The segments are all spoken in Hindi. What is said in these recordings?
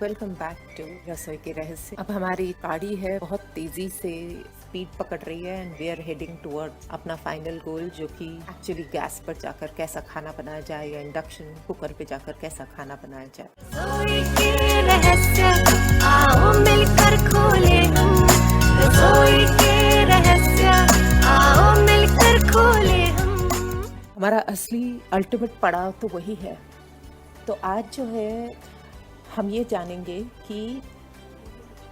वेलकम बैक टू रसोई के रहस्य। अब हमारी गाड़ी है बहुत तेजी से स्पीड पकड़ रही है and we are heading towards अपना फाइनल गोल, जो कि एक्चुअली गैस पर जाकर कैसा खाना बनाया जाए या इंडक्शन कुकर पे जाकर कैसा खाना बनाया जाए। रसोई के रहस्य आओ मिलकर खोले हम, रसोई के रहस्य आओ मिलकर खोले हम। हमारा असली अल्टीमेट पड़ाव तो वही है। तो आज जो है हम ये जानेंगे कि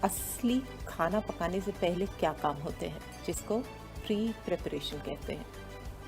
असली खाना पकाने से पहले क्या काम होते हैं, जिसको प्री प्रिपरेशन कहते हैं,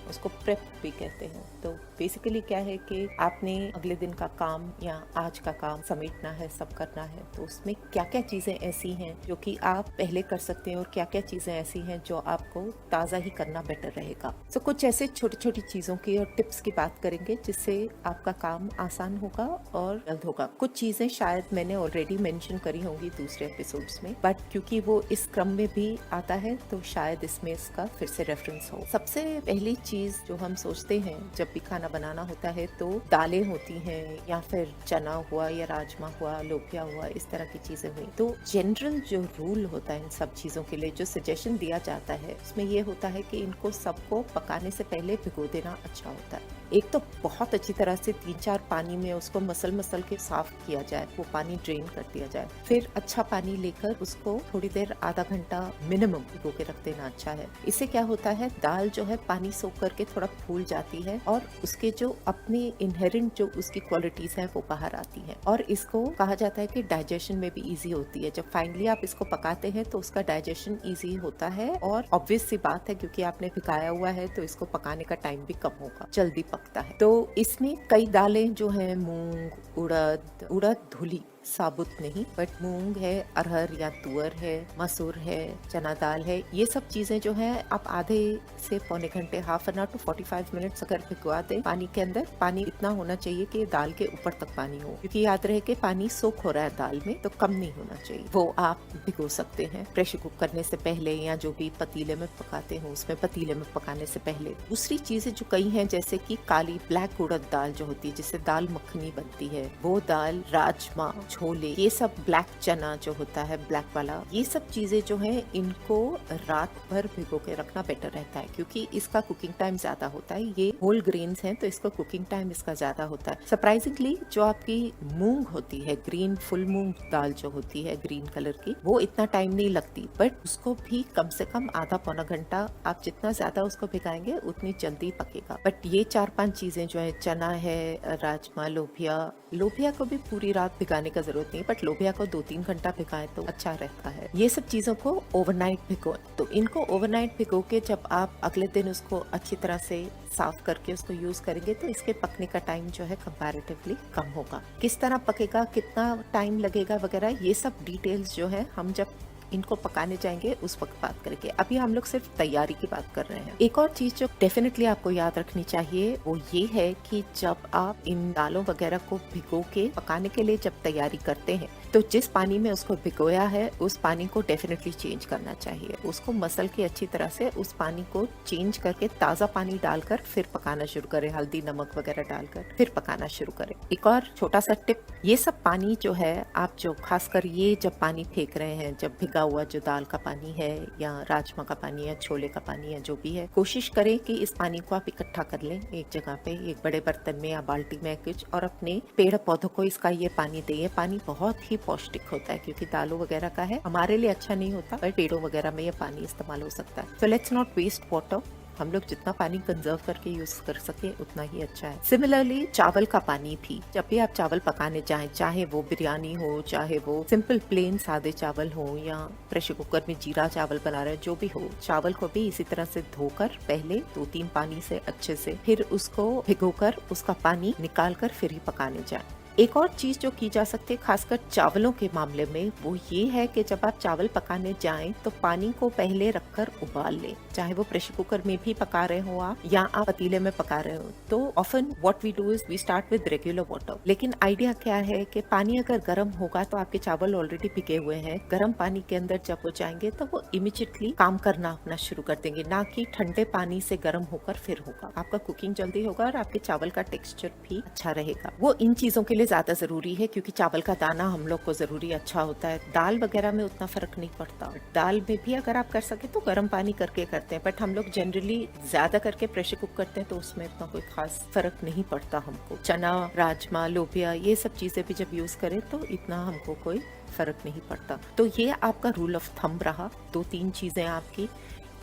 उसको प्रेप भी कहते हैं। तो बेसिकली क्या है कि आपने अगले दिन का काम या आज का काम समेटना है, सब करना है, तो उसमें क्या क्या चीज़ें ऐसी हैं जो कि आप पहले कर सकते हैं और क्या क्या चीज़ें ऐसी हैं जो आपको ताज़ा ही करना बेटर रहेगा। तो कुछ ऐसे छोटी छोटी चीज़ों की और टिप्स की बात करेंगे जिससे आपका काम आसान होगा और जल्द होगा। कुछ चीज़ें शायद मैंने ऑलरेडी मेंशन करी होंगी दूसरे एपिसोड्स में, बट क्योंकि वो इस क्रम में भी आता है तो शायद इसमें इसका फिर से रेफरेंस हो। सबसे पहली चीज जो हम सोचते हैं जब भी खाना बनाना होता है, तो दालें होती हैं या फिर चना हुआ या राजमा हुआ, लोबिया हुआ, इस तरह की चीजें हुई। तो जनरल जो रूल होता है इन सब चीजों के लिए, जो सजेशन दिया जाता है, उसमें ये होता है कि इनको सबको पकाने से पहले भिगो देना अच्छा होता है। एक तो बहुत अच्छी तरह से 3-4 पानी में उसको मसल के साफ किया जाए, वो पानी ड्रेन कर दिया जाए। फिर अच्छा पानी लेकर उसको थोड़ी देर, आधा घंटा मिनिमम भिगो के रख देना अच्छा है। इससे क्या होता है, दाल जो है पानी सोख करके थोड़ा फूल जाती है और उसके जो अपने इनहेरेंट जो उसकी क्वालिटीज हैं वो बाहर आती हैं, और इसको कहा जाता है कि डाइजेशन में भी इजी होती है। जब फाइनली आप इसको पकाते हैं तो उसका डाइजेशन इजी होता है, और ऑब्वियस सी बात है क्योंकि आपने भिगाया हुआ है तो इसको पकाने का टाइम भी कम होगा, जल्दी पकता है। तो इसमें कई दालें जो हैं, मूंग, उड़द धुली साबुत नहीं, बट मूंग है, अरहर या तुअर है, मसूर है, चना दाल है, ये सब चीजें जो है आप आधे से पौने घंटे, half an hour to 45 minutes अगर भिगवा दें पानी के अंदर। पानी इतना होना चाहिए कि दाल के ऊपर तक पानी हो, क्योंकि याद रहे कि पानी सोख हो रहा है दाल में, तो कम नहीं होना चाहिए। वो आप भिगो सकते हैं प्रेशर कुक करने से पहले, या जो भी पतीले में पकाते हो उसमें पतीले में पकाने से पहले। दूसरी चीजें जो कई हैं, जैसे कि काली ब्लैक उड़द दाल जो होती है, जिससे दाल मखनी बनती है, वो दाल, राजमा, छोले, ये सब, ब्लैक चना जो होता है ब्लैक वाला, ये सब चीजें जो है इनको रात भर भिगो के रखना बेटर रहता है, क्योंकि इसका कुकिंग टाइम ज्यादा होता है। ये होल ग्रेन्स हैं तो इसका कुकिंग टाइम इसका ज्यादा होता है। सरप्राइजिंगली जो आपकी मूंग होती है, ग्रीन फुल मूंग दाल जो होती है ग्रीन कलर की, वो इतना टाइम नहीं लगती, बट उसको भी कम से कम आधा पौना घंटा, आप जितना ज्यादा उसको भिगाएंगे उतनी जल्दी पकेगा। बट ये 4-5 चीजें जो है, चना है, राजमा, लोबिया को भी पूरी रात भिगाने का जरूरत नहीं, बट लोबिया को 2-3 घंटा भिगाएं तो अच्छा रहता है। ये सब चीजों को ओवरनाइट भिगो, तो इनको ओवरनाइट भिगो के जब आप अगले दिन उसको अच्छी तरह से साफ करके उसको यूज करेंगे तो इसके पकने का टाइम जो है कंपैरेटिवली कम होगा। किस तरह पकेगा, कितना टाइम लगेगा वगैरह, ये सब डिटेल्स जो है हम जब इनको पकाने जाएंगे उस वक्त बात करेंगे। अभी हम लोग सिर्फ तैयारी की बात कर रहे हैं। एक और चीज जो डेफिनेटली आपको याद रखनी चाहिए वो ये है कि जब आप इन दालों वगैरह को भिगो के पकाने के लिए जब तैयारी करते हैं, तो जिस पानी में उसको भिगोया है उस पानी को डेफिनेटली चेंज करना चाहिए। उसको मसल के अच्छी तरह से उस पानी को चेंज करके ताज़ा पानी डालकर फिर पकाना शुरू करें, हल्दी नमक वगैरह डालकर फिर पकाना शुरू करें। एक और छोटा सा टिप, ये सब पानी जो है आप जो खासकर ये जब पानी फेंक रहे हैं, जब भिगा हुआ जो दाल का पानी है या राजमा का पानी है, छोले का पानी है, जो भी है, कोशिश करें कि इस पानी को आप इकट्ठा कर लें एक जगह पे, एक बड़े बर्तन में या बाल्टी में कुछ, और अपने पेड़ पौधों को इसका ये पानी दें। पानी बहुत ही पौष्टिक होता है, क्योंकि दालों वगैरह का है, हमारे लिए अच्छा नहीं होता, पर पेड़ों वगैरह में ये पानी इस्तेमाल हो सकता है। तो लेट्स नॉट वेस्ट वाटर। हम लोग जितना पानी कंजर्व करके यूज कर सके उतना ही अच्छा है। सिमिलरली चावल का पानी भी, जब भी आप चावल पकाने जाएं, चाहे वो बिरयानी हो, चाहे वो सिंपल प्लेन सादे चावल हो, या प्रेशर कुकर में जीरा चावल बना रहे, जो भी हो, चावल को भी इसी तरह से धोकर पहले 2-3 पानी से अच्छे से, फिर उसको भिगोकर उसका पानी निकाल कर फिर ही पकाने जाएं। एक और चीज जो की जा सकती है खासकर चावलों के मामले में, वो ये है कि जब आप चावल पकाने जाएं तो पानी को पहले रखकर उबाल लें, चाहे वो प्रेशर कुकर में भी पका रहे हो आप या आप पतीले में पका रहे हो। तो often what we do is we start with regular water, लेकिन आइडिया क्या है कि पानी अगर गर्म होगा तो आपके चावल ऑलरेडी पिके हुए हैं, गर्म पानी के अंदर जब वो जाएंगे तो वो इमीडिएटली काम करना अपना शुरू कर देंगे, ना कि ठंडे पानी से गर्म होकर फिर होगा। आपका कुकिंग जल्दी होगा और आपके चावल का टेक्सचर भी अच्छा रहेगा। वो इन चीजों के लिए ज़्यादा ज़रूरी है क्योंकि चावल का दाना हम लोग को ज़रूरी अच्छा होता है। दाल वगैरह में उतना फ़र्क नहीं पड़ता। दाल में भी अगर आप कर सके तो गर्म पानी करके करते हैं, बट हम लोग जनरली ज़्यादा करके प्रेशर कुक करते हैं तो उसमें इतना कोई खास फ़र्क नहीं पड़ता हमको। चना, राजमा, लोबिया ये सब चीज़ें भी जब यूज़ करें तो इतना हमको कोई फ़र्क नहीं पड़ता। तो ये आपका रूल ऑफ थंब रहा। 2-3 चीज़ें आपकी,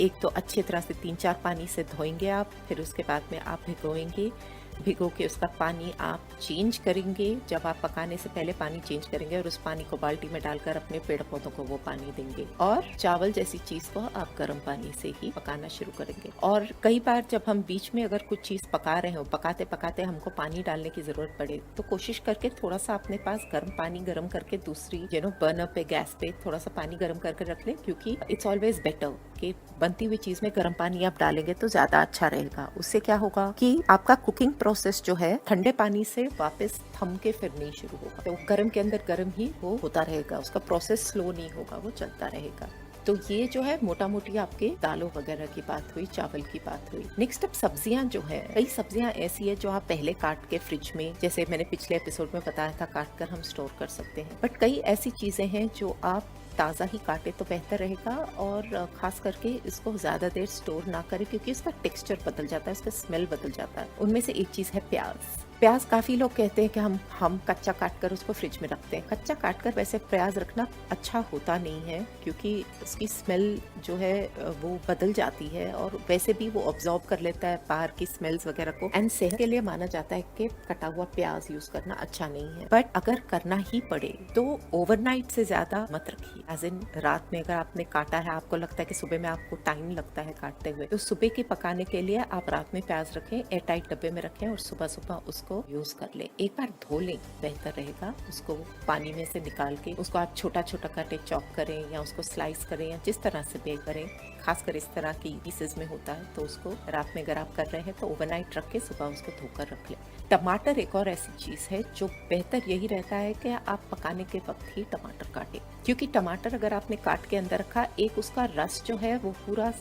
एक तो अच्छी तरह से 3-4 पानी से धोएंगे आप, फिर उसके बाद में आप भिगोएंगे। भिगो के उसका पानी आप चेंज करेंगे। जब आप पकाने से पहले पानी चेंज करेंगे और उस पानी को बाल्टी में डालकर अपने पेड़ पौधों को वो पानी देंगे। और चावल जैसी चीज को आप गर्म पानी से ही पकाना शुरू करेंगे। और कई बार जब हम बीच में अगर कुछ चीज पका रहे हो, पकाते पकाते हमको पानी डालने की जरूरत पड़े, तो कोशिश करके थोड़ा सा अपने पास गर्म पानी गर्म करके दूसरी बर्नर पे, गैस पे थोड़ा सा पानी गर्म करके रख ले, क्योंकि इट्स ऑलवेज बेटर कि बनती हुई चीज में गर्म पानी आप डालेंगे तो ज्यादा अच्छा रहेगा। उससे क्या होगा कि आपका कुकिंग प्रोसेस जो है ठंडे पानी से वापस थम के फिर नहीं शुरू होगा, तो गर्म के अंदर गर्म ही वो होता रहेगा, उसका प्रोसेस स्लो नहीं होगा, वो चलता रहेगा। तो ये जो है मोटा मोटी आपके दालों वगैरह की बात हुई, चावल की बात हुई। नेक्स्ट अब सब्जियां जो है, कई सब्जियां ऐसी है जो आप पहले काट के फ्रिज में, जैसे मैंने पिछले एपिसोड में बताया था, काट कर हम स्टोर कर सकते हैं। बट कई ऐसी चीजें हैं जो आप ताज़ा ही काटे तो बेहतर रहेगा, और खास करके इसको ज़्यादा देर स्टोर ना करें क्योंकि इसका टेक्सचर बदल जाता है, इसका स्मेल बदल जाता है। उनमें से एक चीज़ है प्याज। प्याज काफ़ी लोग कहते हैं कि हम कच्चा काट कर उसको फ्रिज में रखते हैं। कच्चा काट कर वैसे प्याज रखना अच्छा होता नहीं है क्योंकि उसकी स्मेल जो है वो बदल जाती है, और वैसे भी वो ऑब्जॉर्ब कर लेता है बाहर की स्मेल्स वगैरह को। एंड सेहत के लिए माना जाता है कि कटा हुआ प्याज यूज करना अच्छा नहीं है। बट अगर करना ही पड़े तो ओवरनाइट से ज्यादा मत रखिए। एज इन रात में अगर आपने काटा है, आपको लगता है कि सुबह में आपको टाइम लगता है काटते हुए, तो सुबह के पकाने के लिए आप रात में प्याज रखें, एयरटाइट डब्बे में रखें, और सुबह सुबह उसको यूज कर ले। एक बार धो लें, बेहतर रहेगा। उसको पानी में से निकाल के उसको आप छोटा छोटा काटे, चॉप करें या उसको स्लाइस करें या जिस तरह से भी करें। खासकर इस तरह की पीसेस में होता है तो उसको रात में अगर आप कर रहे हैं तो ओवरनाइट रख के सुबह उसको धोकर रख लें। टमाटर एक और ऐसी चीज है जो बेहतर यही रहता है कि आप पकाने के वक्त ही टमाटर काटें, क्योंकि टमाटर अगर आपने काट के अंदर रखा, एक उसका रस जो है वो पूरा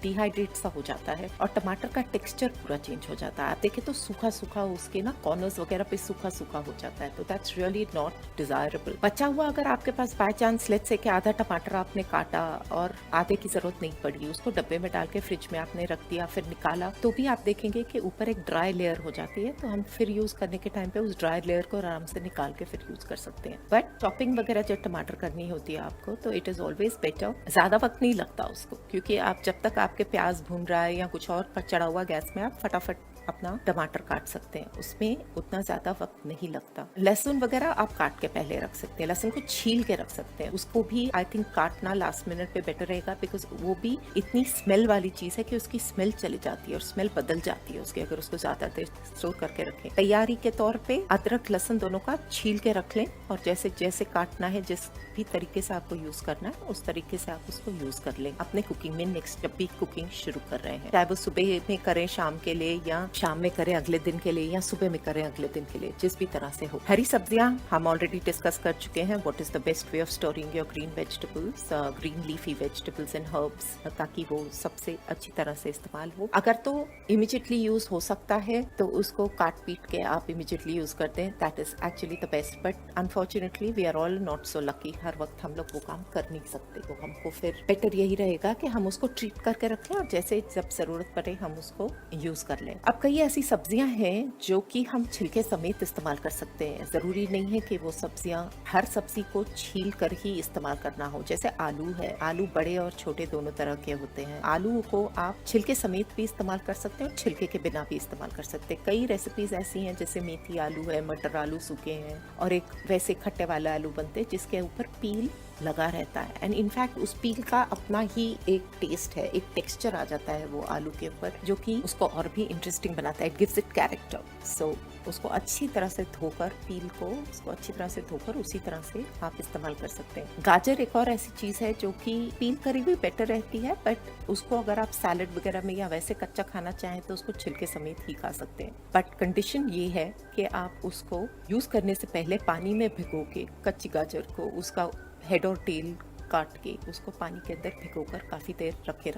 डिहाइड्रेट सा हो जाता है और टमाटर का टेक्सचर पूरा चेंज हो जाता है। आप देखें तो सूखा सूखा उसके ना कॉर्नर्स वगैरह पे सूखा सूखा हो जाता है, तो दैट्स रियली नॉट डिजायरेबल। बचा हुआ अगर आपके पास बाय चांस लेट्स से कि आधा टमाटर आपने काटा और आधे की जरूरत नहीं पड़ी, उसको डब्बे में डाल के फ्रिज में आपने रख दिया, फिर निकाला, तो भी आप देखेंगे कि ऊपर एक ड्राई लेयर हो जाती है। तो हम फिर यूज करने के टाइम पे उस ड्राई लेयर को आराम से निकाल के फिर यूज कर सकते हैं। बट चॉपिंग वगैरह जब टमाटर करनी होती है आपको, तो इट इज ऑलवेज बेटर, ज्यादा वक्त नहीं लगता उसको, क्योंकि आप जब तक आपके प्याज भून रहा है या कुछ और पर चढ़ा हुआ गैस में, आप फटाफट अपना टमाटर काट सकते हैं, उसमें उतना ज्यादा वक्त नहीं लगता। लहसुन वगैरह आप काट के पहले रख सकते हैं, लहसुन को छील के रख सकते हैं, उसको भी आई थिंक काटना लास्ट मिनट पे बेटर रहेगा, बिकॉज वो भी इतनी स्मेल वाली चीज है कि उसकी स्मेल चली जाती है और स्मेल बदल जाती है उसकी, अगर उसको ज्यादा देर स्टोर करके रखें। तैयारी के तौर पे अदरक लहसुन दोनों का छील के रख लें, और जैसे जैसे काटना है, जिस भी तरीके से आपको यूज करना है उस तरीके से आप उसको यूज कर लें अपने कुकिंग में। नेक्स्ट जब भी कुकिंग शुरू कर रहे हैं, चाहे वो सुबह में करें, शाम के लिए, या शाम में करें अगले दिन के लिए, या सुबह में करें अगले दिन के लिए, जिस भी तरह से हो। हरी सब्जियां हम ऑलरेडी डिस्कस कर चुके हैं, what is the best way of storing your green vegetables, green leafy vegetables and herbs, ताकि वो सबसे अच्छी तरह से इस्तेमाल हो। अगर तो इमीडिएटली यूज हो सकता है तो उसको काट पीट के आप इमीडिएटली यूज करते हैं, that is actually the best. But unfortunately we are all not so lucky, हर वक्त हम लोग वो काम कर नहीं सकते, तो हमको फिर बेटर यही रहेगा कि हम उसको ट्रीट करके रखें और जैसे जब जरूरत पड़े हम उसको यूज कर लें। अब कई ऐसी सब्जियां हैं जो कि हम छिलके समेत इस्तेमाल कर सकते हैं। जरूरी नहीं है कि वो सब्जियां, हर सब्जी को छील कर ही इस्तेमाल करना हो। जैसे आलू है, आलू बड़े और छोटे दोनों तरह के होते हैं। आलू को आप छिलके समेत भी इस्तेमाल कर सकते हैं और छिलके के बिना भी इस्तेमाल कर सकते हैं। कई रेसिपीज ऐसी हैं, जैसे मेथी आलू है, मटर आलू सूखे हैं, और एक वैसे खट्टे वाला आलू बनते हैं जिसके ऊपर पील लगा रहता है। एंड इनफैक्ट उस पील का अपना ही एक टेस्ट है, एक टेक्सचर आ जाता है वो आलू के ऊपर, जो कि उसको और भी इंटरेस्टिंग बनाता है, इट गिव्स इट कैरेक्टर। सो उसको अच्छी तरह से धोकर, पील को उसको अच्छी तरह से धोकर उसी तरह से आप इस्तेमाल कर सकते हैं। गाजर एक और ऐसी चीज है जो कि पील करी हुई बेटर रहती है, बट उसको अगर आप सैलेड वगैरह में या वैसे कच्चा खाना चाहें तो उसको छिलके समेत ही खा सकते हैं। बट कंडीशन ये है कि आप उसको यूज करने से पहले पानी में भिगो के कच्ची गाजर को, उसका हेड और टेल काट के, उसको पानी के अंदर भिगोकर काफी देर रखे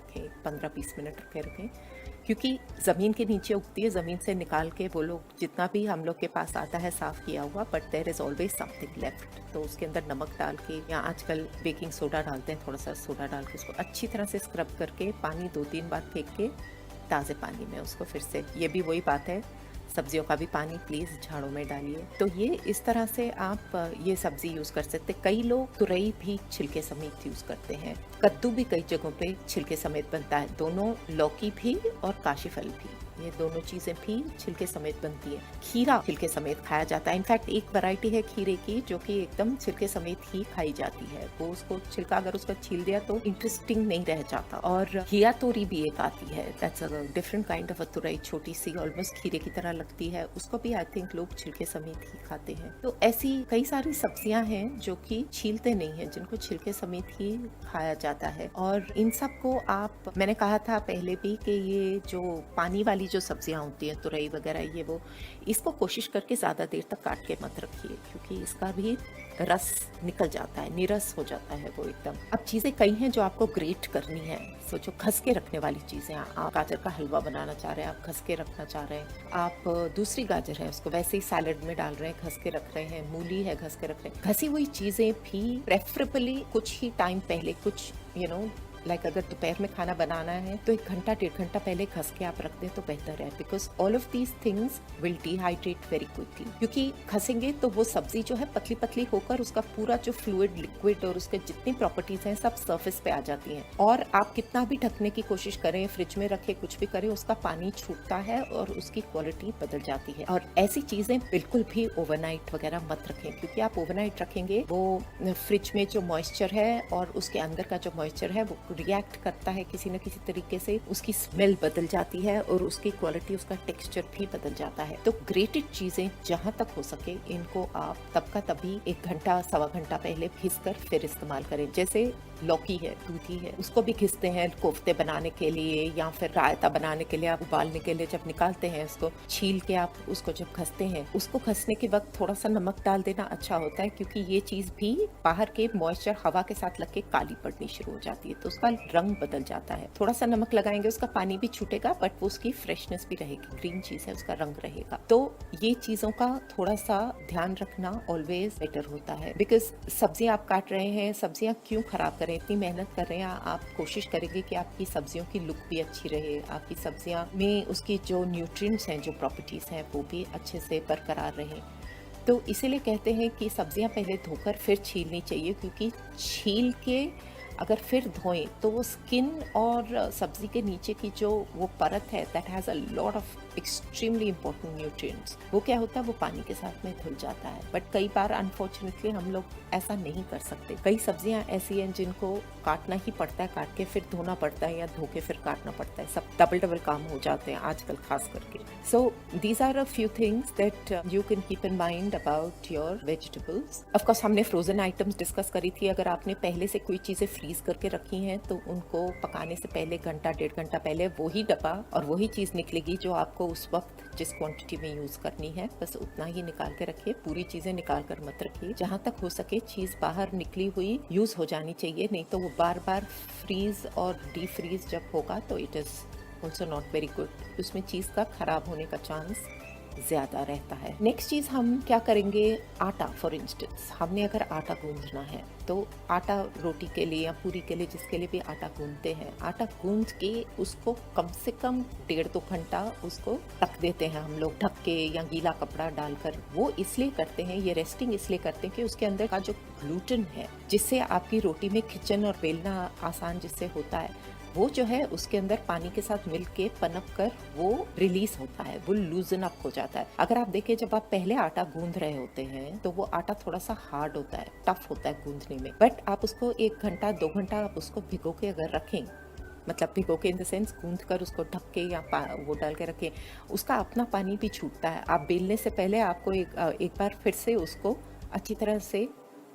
15-20 मिनट रखे। क्योंकि ज़मीन के नीचे उगती है, ज़मीन से निकाल के वो लोग जितना भी हम लोग के पास आता है साफ़ किया हुआ, but there is always something left. तो उसके अंदर नमक डाल के या आजकल बेकिंग सोडा डालते हैं, थोड़ा सा सोडा डाल के उसको अच्छी तरह से स्क्रब करके पानी 2-3 बार फेंक के ताज़े पानी में उसको फिर से, ये भी वही बात है, सब्जियों का भी पानी प्लीज़ झाड़ों में डालिए। तो ये इस तरह से आप ये सब्जी यूज़ कर सकते। कई लोग तुरई भी छिलके समेत यूज़ करते हैं, कद्दू भी कई जगहों पे छिलके समेत बनता है, दोनों लौकी भी और काशी फल भी, ये दोनों चीज़ें भी छिलके समेत बनती है। खीरा छिलके समेत खाया जाता है। इनफैक्ट एक वैरायटी है खीरे की जो कि एकदम छिलके समेत ही खाई जाती है। वो उसको छिलका अगर उसका छील दिया तो इंटरेस्टिंग नहीं रह जाता। और घिया तोरी भी एक आती है, that's a different kind of a तुरई, छोटी सी ऑलमोस्ट खीरे की तरह लगती है, उसको भी आई थिंक लोग छिलके समेत ही खाते हैं। तो ऐसी कई सारी सब्जियां हैं जो कि छीलते नहीं है, जिनको छिलके समेत ही खाया जाता है। और इन सब को आप, मैंने कहा था पहले भी कि ये जो पानी वाली जो सब्जियां होती हैं, तुरई वगैरह, ये वो, इसको कोशिश करके ज़्यादा देर तक काट के मत रखिए, क्योंकि इसका भी रस निकल जाता है, निरस हो जाता है वो एकदम। अब चीज़ें कई हैं जो आपको ग्रेट करनी है, सोचो खस के रखने वाली चीज़ें। आप गाजर का हलवा बनाना चाह रहे हैं, आप खस के रखना चाह रहे हैं, आप दूसरी गाजर है उसको वैसे ही सैलेड में डाल रहे हैं, खस के रख रहे हैं, मूली है घस के रख रहे हैं। घसी हुई चीज़ें भी प्रेफरेबली कुछ ही टाइम पहले, कुछ लाइक अगर दोपहर में खाना बनाना है तो 1 घंटा 1.5 घंटा पहले खस के आप रख दें तो बेहतर है, because all of these things will dehydrate very quickly. क्योंकि खसेंगे तो वो सब्जी जो है पतली पतली होकर उसका पूरा जो फ्लूइड, लिक्विड और उसके जितनी प्रॉपर्टीज हैं सब सरफेस पे आ जाती हैं। और आप कितना भी ढकने की कोशिश करें, फ्रिज में रखें, कुछ भी करें, उसका पानी छूटता है और उसकी क्वालिटी बदल जाती है। और ऐसी चीजें बिल्कुल भी ओवरनाइट वगैरह मत रखें, क्योंकि आप ओवरनाइट रखेंगे वो फ्रिज में जो मॉइस्चर है और उसके अंदर का जो मॉइस्चर है वो रिएक्ट करता है किसी न किसी तरीके से, उसकी स्मेल बदल जाती है और उसकी क्वालिटी, उसका टेक्सचर भी बदल जाता है। तो ग्रेटेड चीजें जहां तक हो सके इनको आप तब का तभी 1 घंटा 1.25 घंटा पहले घिस कर फिर इस्तेमाल करें। जैसे लौकी है, दूधी है, उसको भी घिसते हैं कोफ्ते बनाने के लिए या फिर रायता बनाने के लिए। आप उबालने के लिए जब निकालते हैं उसको छील के, आप उसको जब घसते हैं, उसको घसने के वक्त थोड़ा सा नमक डाल देना अच्छा होता है, क्योंकि ये चीज भी बाहर के मॉइस्चर हवा के साथ लग के काली पड़नी शुरू हो जाती है, तो उसका रंग बदल जाता है। थोड़ा सा नमक लगाएंगे, उसका पानी भी छूटेगा बट वो उसकी फ्रेशनेस भी रहेगी, ग्रीन चीज है उसका रंग रहेगा। तो ये चीजों का थोड़ा सा ध्यान रखना ऑलवेज बेटर होता है, बिकॉज सब्जियां आप काट रहे हैं, सब्जियां क्यों खराब करें, इतनी मेहनत कर रहे हैं, आप कोशिश करेंगे कि आपकी सब्जियों की लुक भी अच्छी रहे, आपकी सब्जियां में उसकी जो न्यूट्रिएंट्स हैं, जो प्रॉपर्टीज हैं, वो भी अच्छे से बरकरार रहें। तो इसीलिए कहते हैं कि सब्जियां पहले धोकर फिर छीलनी चाहिए, क्योंकि छील के अगर फिर धोएं तो वो स्किन और सब्जी के नीचे की जो वो परत है, that has a lot of extremely important nutrients, वो क्या होता है, वो पानी के साथ में धुल जाता है। बट कई बार अनफॉर्चुनेटली हम लोग ऐसा नहीं कर सकते। कई सब्जियां ऐसी हैं जिनको काटना ही पड़ता है, काट के फिर धोना पड़ता है या धो के फिर काटना पड़ता है, सब डबल काम हो जाते हैं आजकल खास करके। So these are a few things that you can keep in mind about your vegetables. Of course हमने फ्रोजन आइटम्स डिस्कस करी थी। अगर आपने पहले से कोई चीजें फ्रीज करके रखी हैं तो उनको पकाने से पहले 1 घंटा 1.5 घंटा पहले वही डब्बा और वही चीज निकलेगी जो आपको उस वक्त जिस क्वांटिटी में यूज करनी है, बस उतना ही निकाल के रखिए, पूरी चीजें निकाल कर मत रखिए। जहां तक हो सके चीज बाहर निकली हुई यूज हो जानी चाहिए, नहीं तो वो बार बार फ्रीज और डी फ्रीज जब होगा तो it is also not very good, उसमें चीज का खराब होने का चांस ज्यादा रहता है। नेक्स्ट चीज हम क्या करेंगे, आटा फॉर इंस्टेंस, हमने अगर आटा गूंदना है तो आटा रोटी के लिए या पूरी के लिए, जिसके लिए भी आटा गूंदते हैं, आटा गूंद के उसको कम से कम 1.5-2 घंटा उसको ढक देते हैं हम लोग, ढक के या गीला कपड़ा डालकर। वो इसलिए करते हैं, ये रेस्टिंग इसलिए करते हैं कि उसके अंदर का जो ग्लूटेन है, जिससे आपकी रोटी में खिंचन और बेलना आसान जिससे होता है, वो जो है उसके अंदर पानी के साथ मिलके पनप कर वो रिलीज होता है, वो लूजन अप हो जाता है। अगर आप देखें जब आप पहले आटा गूंद रहे होते हैं तो वो आटा थोड़ा सा हार्ड होता है, टफ होता है गूंदने में, बट आप उसको 1 घंटा 2 घंटा आप उसको भिगो के अगर रखें, मतलब भिगो के इन द सेंस गूंद कर उसको ढक के या वो डाल के रखें, उसका अपना पानी भी छूटता है। आप बेलने से पहले आपको एक बार फिर से उसको अच्छी तरह से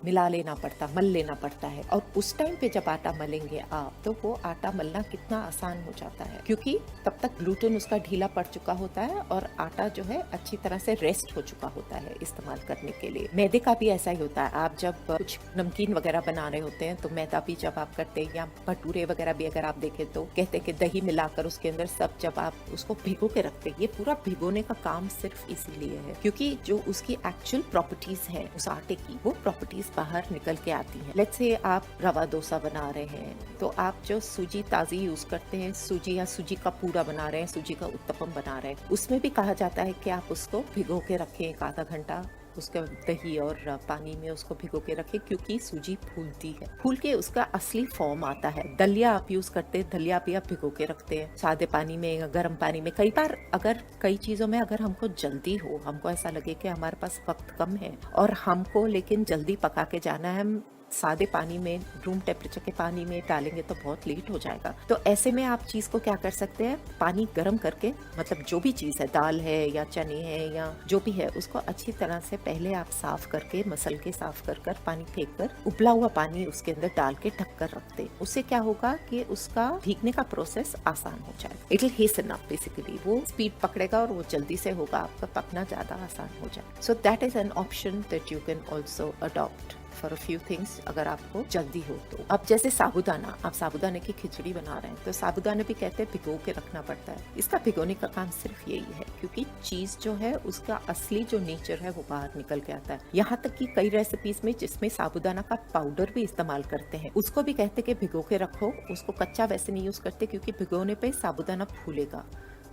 मिला लेना पड़ता, मल लेना पड़ता है। और उस टाइम पे जब आटा मलेंगे आप, तो वो आटा मलना कितना आसान हो जाता है, क्योंकि तब तक ग्लूटेन उसका ढीला पड़ चुका होता है और आटा जो है अच्छी तरह से रेस्ट हो चुका होता है इस्तेमाल करने के लिए। मैदे का भी ऐसा ही होता है। आप जब कुछ नमकीन वगैरह बना रहे होते हैं तो मैदा भी जब आप करते हैं, या भटूरे वगैरह भी अगर आप देखें तो कहते हैं कि दही मिलाकर उसके अंदर सब जब आप उसको भिगो के रखते हैं, ये पूरा भिगोने का काम सिर्फ इसीलिए है क्योंकि जो उसकी एक्चुअल प्रॉपर्टीज है उस आटे की, वो प्रॉपर्टीज बाहर निकल के आती हैं। लेट्स से आप रवा डोसा बना रहे हैं तो आप जो सूजी ताजी यूज करते हैं, सूजी या सूजी का पूरा बना रहे हैं, सूजी का उत्तपम बना रहे हैं, उसमें भी कहा जाता है कि आप उसको भिगो के रखें एक आधा घंटा, उसके दही और पानी में उसको भिगो के रखें, क्योंकि सूजी फूलती है, फूल के उसका असली फॉर्म आता है। दलिया आप यूज करते हैं, दलिया भी आप भिगो के रखते हैं सादे पानी में, गर्म पानी में। कई बार अगर कई चीजों में अगर हमको जल्दी हो, हमको ऐसा लगे कि हमारे पास वक्त कम है और हमको लेकिन जल्दी पका के जाना है, हम सादे पानी में, रूम टेम्परेचर के पानी में डालेंगे तो बहुत लेट हो जाएगा। तो ऐसे में आप चीज को क्या कर सकते हैं, पानी गर्म करके, मतलब जो भी चीज है, दाल है या चने हैं या जो भी है, उसको अच्छी तरह से पहले आप साफ करके, मसल के साफ कर पानी फेंक कर उबला हुआ पानी उसके अंदर डाल के ढक कर रखते हैं। उससे क्या होगा कि उसका भीगने का प्रोसेस आसान हो जाएगा। It will hasten up, basically वो स्पीड पकड़ेगा और वो जल्दी से होगा, आपका पकना ज्यादा आसान हो जाएगा। So that is an option that you can also adopt for a few things अगर आपको जल्दी हो तो। अब जैसे साबूदाना, आप साबूदाने की खिचड़ी बना रहे हैं तो साबूदाने भी कहते हैं भिगो के रखना पड़ता है। इसका भिगोने का काम सिर्फ यही है क्योंकि चीज जो है उसका असली जो नेचर है वो बाहर निकल के आता है। यहाँ तक कि कई रेसिपीज में जिसमें साबूदाना का पाउडर भी इस्तेमाल करते हैं, उसको भी कहते हैं कि भिगो के रखो, उसको कच्चा वैसे नहीं यूज करते क्योंकि भिगोने पे साबूदाना फूलेगा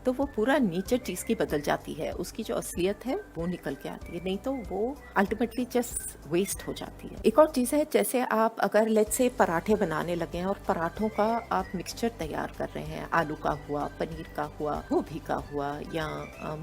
तो वो पूरा नेचर चीज की बदल जाती है, उसकी जो असलियत है वो निकल के आती है, नहीं तो वो अल्टीमेटली जस्ट वेस्ट हो जाती है। एक और चीज है, जैसे आप अगर लेट्स से पराठे बनाने लगे हैं और पराठों का आप मिक्सचर तैयार कर रहे हैं, आलू का हुआ, पनीर का हुआ, गोभी का हुआ या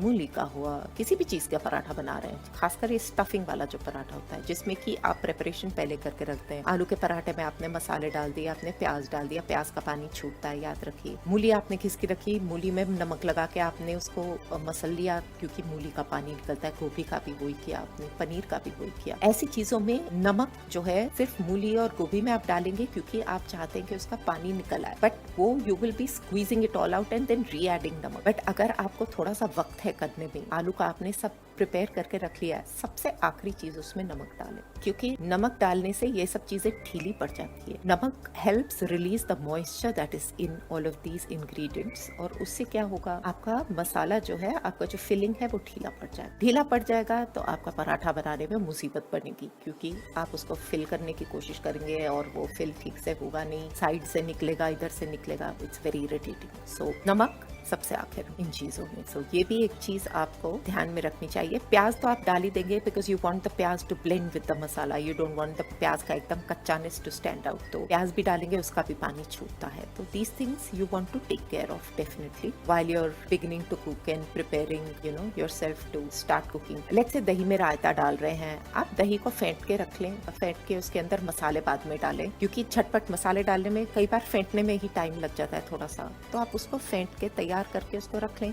मूली का हुआ, किसी भी चीज का पराठा बना रहे हैं, खासकर ये स्टफिंग वाला जो पराठा होता है जिसमें कि आप प्रिपरेशन पहले करके रखते हैं। आलू के पराठे में आपने मसाले डाल दिए, आपने प्याज डाल दिया, प्याज का पानी छूटता है, याद रखिए। मूली आपने खिसकी रखी, मूली में नमक लगा के आपने उसको मसल लिया क्योंकि मूली का पानी निकलता है, गोभी का भी वही किया आपने, पनीर का भी वही किया। ऐसी चीजों में नमक जो है सिर्फ मूली और गोभी में आप डालेंगे क्योंकि आप चाहते हैं कि उसका पानी निकल आए, बट वो you will be squeezing it all out and then re adding नमक। बट अगर आपको थोड़ा सा वक्त है करने में, आलू का आपने सब प्रिपेयर करके रख लिया है, सबसे आखिरी चीज उसमें नमक डालें क्योंकि नमक डालने से ये सब चीजें ढीली पड़ जाती है। नमक helps release the moisture that is in all of these ingredients और उससे क्या होगा, आपका मसाला जो है, आपका जो फिलिंग है वो ढीला पड़ जाएगा। ढीला पड़ जाएगा तो आपका पराठा बनाने में मुसीबत बनेगी क्योंकि आप उसको फिल करने की कोशिश करेंगे और वो फिल ठीक से होगा नहीं, साइड से निकलेगा, इधर से निकलेगा, इट्स वेरी इरिटेटिंग। सो नमक सबसे आखिर इन चीजों में। सो ये भी एक चीज आपको ध्यान में रखनी चाहिए। प्याज तो आप डाल ही देंगे because you want the pyaaz to blend with the masala, you don't want the प्याज का एकदम कच्चानेस टू स्टैंड आउट, तो प्याज भी डालेंगे, उसका भी पानी छूटता है। तो these things you want to take care of definitely while you are beginning to cook and preparing you know yourself to start cooking. Let's say दही में रायता डाल रहे हैं, आप दही को फेंट के रख लें, फेंट के उसके अंदर मसाले बाद में डालें क्योंकि झटपट मसाले डालने में कई बार फेंटने में ही टाइम लग जाता है थोड़ा सा, तो आप उसको फेंट के तैयार करके उसको रख लें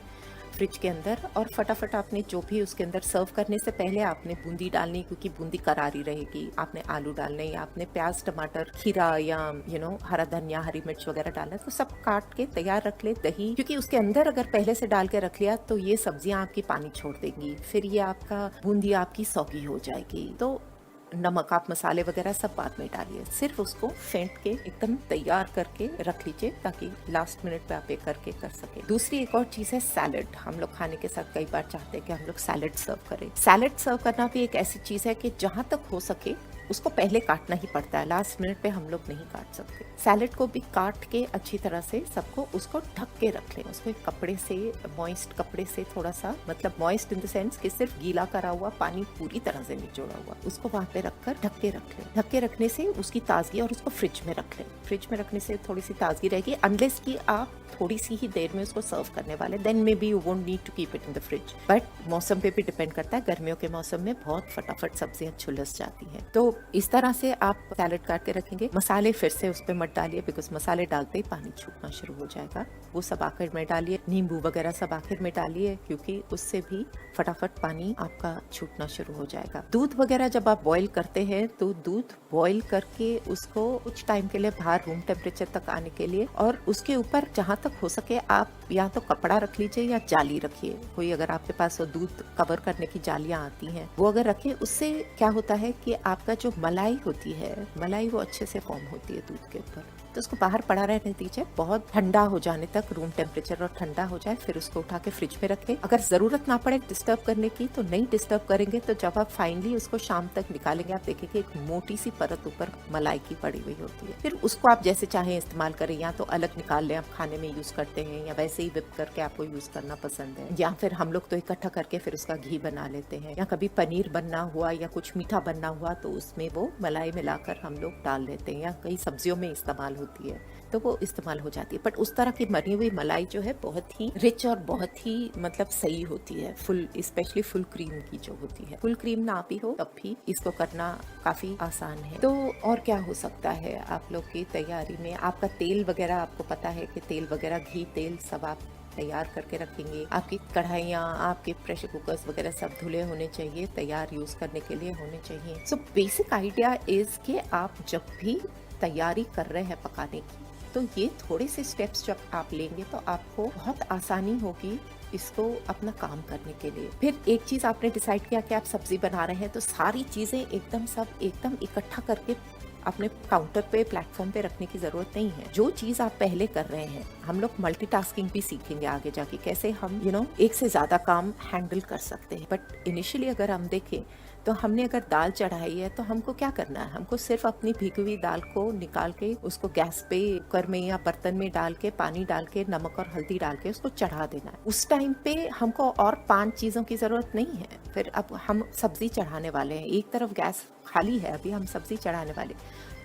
फ्रिज के अंदर और फटाफट आपने जो भी उसके अंदर सर्व करने से पहले आपने बूंदी डालनी क्योंकि बूंदी करारी रहेगी, आपने आलू डालने या आपने प्याज, टमाटर, खीरा या हरा धनिया, हरी मिर्च वगैरह डालना है तो सब काट के तैयार रख ले। दही क्योंकि उसके अंदर अगर पहले से डाल के रख लिया तो ये सब्जियां आपकी पानी छोड़ देंगी, फिर ये आपका बूंदी आपकी सौगी हो जाएगी। तो नमक, आप मसाले वगैरह सब बाद में डालिए, सिर्फ उसको फेंट के एकदम तैयार करके रख लीजिए ताकि लास्ट मिनट पे आप ये करके कर सके। दूसरी एक और चीज है सैलड। हम लोग खाने के साथ कई बार चाहते हैं कि हम लोग सैलड सर्व करें। सैलड सर्व करना भी एक ऐसी चीज है कि जहां तक हो सके उसको पहले काटना ही पड़ता है, लास्ट मिनट पे हम लोग नहीं काट सकते। सैलेड को भी काट के अच्छी तरह से सबको उसको ढक के रख लें, उसको एक कपड़े से, मॉइस्ट कपड़े से, थोड़ा सा मतलब मॉइस्ट इन द सेंस कि सिर्फ गीला करा हुआ, पानी पूरी तरह से निचोड़ा हुआ, उसको वहां पे रखकर ढक के रख लें। ढक के रखने से उसकी ताजगी, और उसको फ्रिज में रख लें, फ्रिज में रखने से थोड़ी सी ताजगी रहेगी, अनलेस कि आप थोड़ी सी ही देर में उसको सर्व करने वाले, then maybe you won't need to keep it in the fridge. But मौसम पे भी डिपेंड करता है, गर्मियों के मौसम में बहुत फटाफट सब्जियां छुलस जाती हैं। तो इस तरह से आप सैलेड काट के रखेंगे। मसाले फिर से उस पर मत डालिए, बिकॉज मसाले डालते ही पानी छूटना शुरू हो जाएगा। वो सब आखिर में डालिए, नींबू वगैरह सब आखिर में डालिए, क्योंकि उससे भी फटाफट पानी आपका छूटना शुरू हो जाएगा। दूध वगैरह जब आप बॉईल करते हैं तो दूध बॉईल करके उसको कुछ टाइम के लिए बाहर रूम टेम्परेचर तक आने के लिए, और उसके ऊपर जहाँ तक हो सके आप या तो कपड़ा रख लीजिए या जाली रखिए। कोई अगर आपके पास वो दूध कवर करने की जालियां आती हैं वो अगर रखें, उससे क्या होता है कि आपका जो मलाई होती है, मलाई वो अच्छे से फॉर्म होती है दूध के ऊपर। तो उसको बाहर पड़ा रहने दीजिए, बहुत ठंडा हो जाने तक, रूम टेम्परेचर और ठंडा हो जाए, फिर उसको उठा के फ्रिज में रखें। अगर जरूरत ना पड़े डिस्टर्ब करने की तो नहीं डिस्टर्ब करेंगे, तो जब आप फाइनली उसको शाम तक निकालेंगे आप देखेंगे एक मोटी सी परत ऊपर मलाई की पड़ी हुई होती है। फिर उसको आप जैसे चाहें इस्तेमाल करें, या तो अलग निकाल लें, आप खाने में यूज करते हैं, या वैसे ही विप करके आपको यूज करना पसंद है, या फिर हम लोग तो इकट्ठा करके फिर उसका घी बना लेते हैं, या कभी पनीर बनना हुआ या कुछ मीठा बनना हुआ तो उसमें वो मलाई मिलाकर हम लोग डाल लेते हैं, या कई सब्जियों में इस्तेमाल होती है तो वो इस्तेमाल हो जाती है। बट उस तरह की बनी हुई मलाई जो है बहुत ही रिच और बहुत ही मतलब सही होती है, फुल, स्पेशली फुल क्रीम की जो होती है। फुल क्रीम ना भी हो तब भी इसको करना काफी आसान है। तो और क्या हो सकता है आप लोग की तैयारी में? आपका तेल वगैरह, आपको पता है कि तेल वगैरह, घी तेल सब आप तैयार करके रखेंगे। आपकी कढ़ाइयाँ, आपके प्रेशर कुकर्स वगैरह सब धुले होने चाहिए, तैयार यूज करने के लिए होने चाहिए। सो बेसिक आइडिया इज कि आप जब भी तैयारी कर रहे हैं पकाने की, तो ये थोड़े से स्टेप्स जब आप लेंगे तो आपको बहुत आसानी होगी इसको अपना काम करने के लिए। फिर एक चीज आपने डिसाइड किया कि आप सब्जी बना रहे हैं, तो सारी चीजें एकदम इकट्ठा करके अपने काउंटर पे, प्लेटफॉर्म पे रखने की जरूरत नहीं है। जो चीज आप पहले कर रहे हैं, हम लोग मल्टीटास्किंग भी सीखेंगे आगे जाके, कैसे हम एक से ज्यादा काम हैंडल कर सकते हैं। बट इनिशियली अगर हम देखें तो हमने अगर दाल चढ़ाई है तो हमको क्या करना है? हमको सिर्फ अपनी भीगी हुई दाल को निकाल के उसको गैस पे कुकर में या बर्तन में डाल के, पानी डाल के, नमक और हल्दी डाल के उसको चढ़ा देना है। उस टाइम पे हमको और 5 चीजों की जरूरत नहीं है। फिर अब हम सब्जी चढ़ाने वाले हैं, एक तरफ गैस खाली है, अभी हम सब्जी चढ़ाने वाले,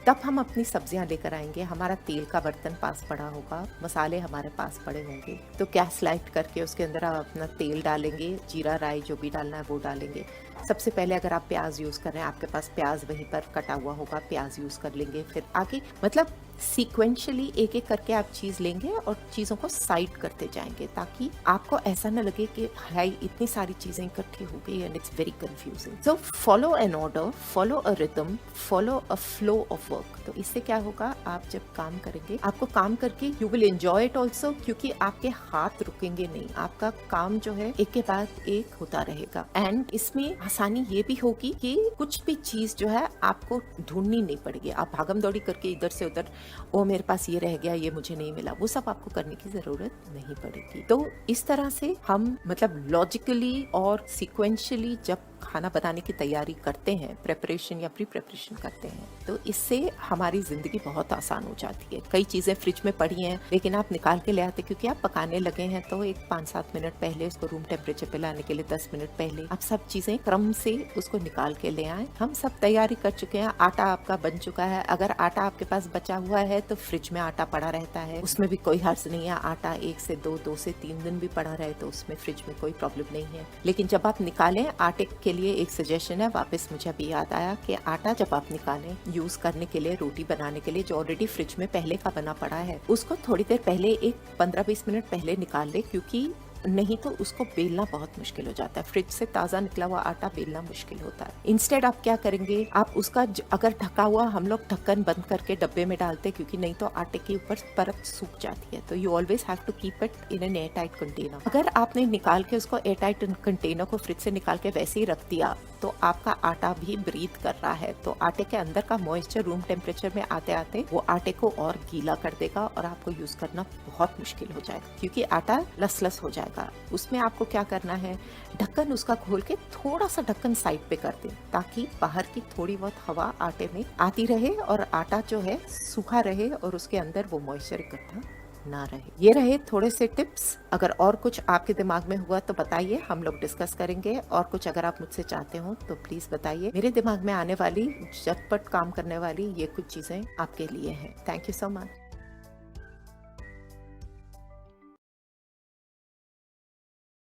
तब हम अपनी सब्जियां लेकर आएंगे, हमारा तेल का बर्तन पास पड़ा होगा, मसाले हमारे पास पड़े होंगे, तो गैस लाइट करके उसके अंदर आप अपना तेल डालेंगे, जीरा राई जो भी डालना है वो डालेंगे। सबसे पहले अगर आप प्याज यूज कर रहे हैं, आपके पास प्याज वहीं पर कटा हुआ होगा, प्याज यूज कर लेंगे। फिर आगे मतलब सीक्वेंशियली एक एक करके आप चीज लेंगे और चीजों को साइड करते जाएंगे, ताकि आपको ऐसा न लगे कि हाय इतनी सारी चीजें इकट्ठी हो गई and it's very confusing. So follow an order, follow a rhythm, follow a flow of work. तो इससे क्या होगा, आप जब काम करेंगे, आपको काम करके you will enjoy it also, क्योंकि आपके हाथ रुकेंगे नहीं, आपका काम जो है एक के बाद एक होता रहेगा। एंड इसमें आसानी ये भी होगी कि कुछ भी चीज जो है आपको ढूंढनी नहीं पड़ेगी। आप भागम दौड़ी करके इधर से उधर, ओ मेरे पास ये रह गया, ये मुझे नहीं मिला, वो सब आपको करने की जरूरत नहीं पड़ेगी। तो इस तरह से हम मतलब लॉजिकली और सीक्वेंशियली जब खाना बनाने की तैयारी करते हैं, प्रेपरेशन या प्री प्रेपरेशन करते हैं, तो इससे हमारी जिंदगी बहुत आसान हो जाती है। कई चीजें फ्रिज में पड़ी हैं लेकिन आप निकाल के ले आते, क्योंकि आप पकाने लगे हैं, तो एक 5-7 मिनट पहले उसको रूम टेम्परेचर पे लाने के लिए 10 मिनट पहले आप सब चीजें क्रम से उसको निकाल के ले आए। हम सब तैयारी कर चुके हैं, आटा आपका बन चुका है। अगर आटा आपके पास बचा हुआ है तो फ्रिज में आटा पड़ा रहता है, उसमें भी कोई हर्ज नहीं है। आटा 1 से 2 से 3 दिन भी पड़ा रहे तो उसमें फ्रिज में कोई प्रॉब्लम नहीं है। लेकिन जब आप निकालें, आटे के लिए एक सजेशन है, वापस मुझे अभी याद आया कि आटा जब आप निकालें यूज करने के लिए, रोटी बनाने के लिए, जो ऑलरेडी फ्रिज में पहले का बना पड़ा है, उसको थोड़ी देर पहले, एक 15-20 मिनट पहले निकाल ले, क्योंकि नहीं तो उसको बेलना बहुत मुश्किल हो जाता है। फ्रिज से ताज़ा निकला हुआ आटा बेलना मुश्किल होता है। इंस्टेड आप क्या करेंगे, आप उसका अगर ढका हुआ, हम लोग ढक्कन बंद करके डब्बे में डालते, क्योंकि नहीं तो आटे के ऊपर परत सूख जाती है। तो you always have to keep it in an airtight container. अगर आपने निकाल के उसको एयर टाइट कंटेनर को फ्रिज से निकाल के वैसे ही रख दिया, तो आपका आटा भी ब्रीथ कर रहा है, तो आटे के अंदर का मॉइस्चर रूम टेम्परेचर में आते आते वो आटे को और गीला कर देगा और आपको यूज करना बहुत मुश्किल हो जाएगा, क्योंकि आटा लस हो जाएगा। उसमें आपको क्या करना है, ढक्कन उसका खोल के थोड़ा सा ढक्कन साइड पे कर दें, ताकि बाहर की थोड़ी बहुत हवा आटे में आती रहे और आटा जो है सूखा रहे और उसके अंदर वो मॉइस्चर इकट्ठा ना रहे। ये रहे थोड़े से टिप्स। अगर और कुछ आपके दिमाग में हुआ तो बताइए, हम लोग डिस्कस करेंगे। और कुछ अगर आप मुझसे चाहते हो तो प्लीज बताइए। मेरे दिमाग में आने वाली, झटपट काम करने वाली ये कुछ चीजें आपके लिए हैं। Thank you so much.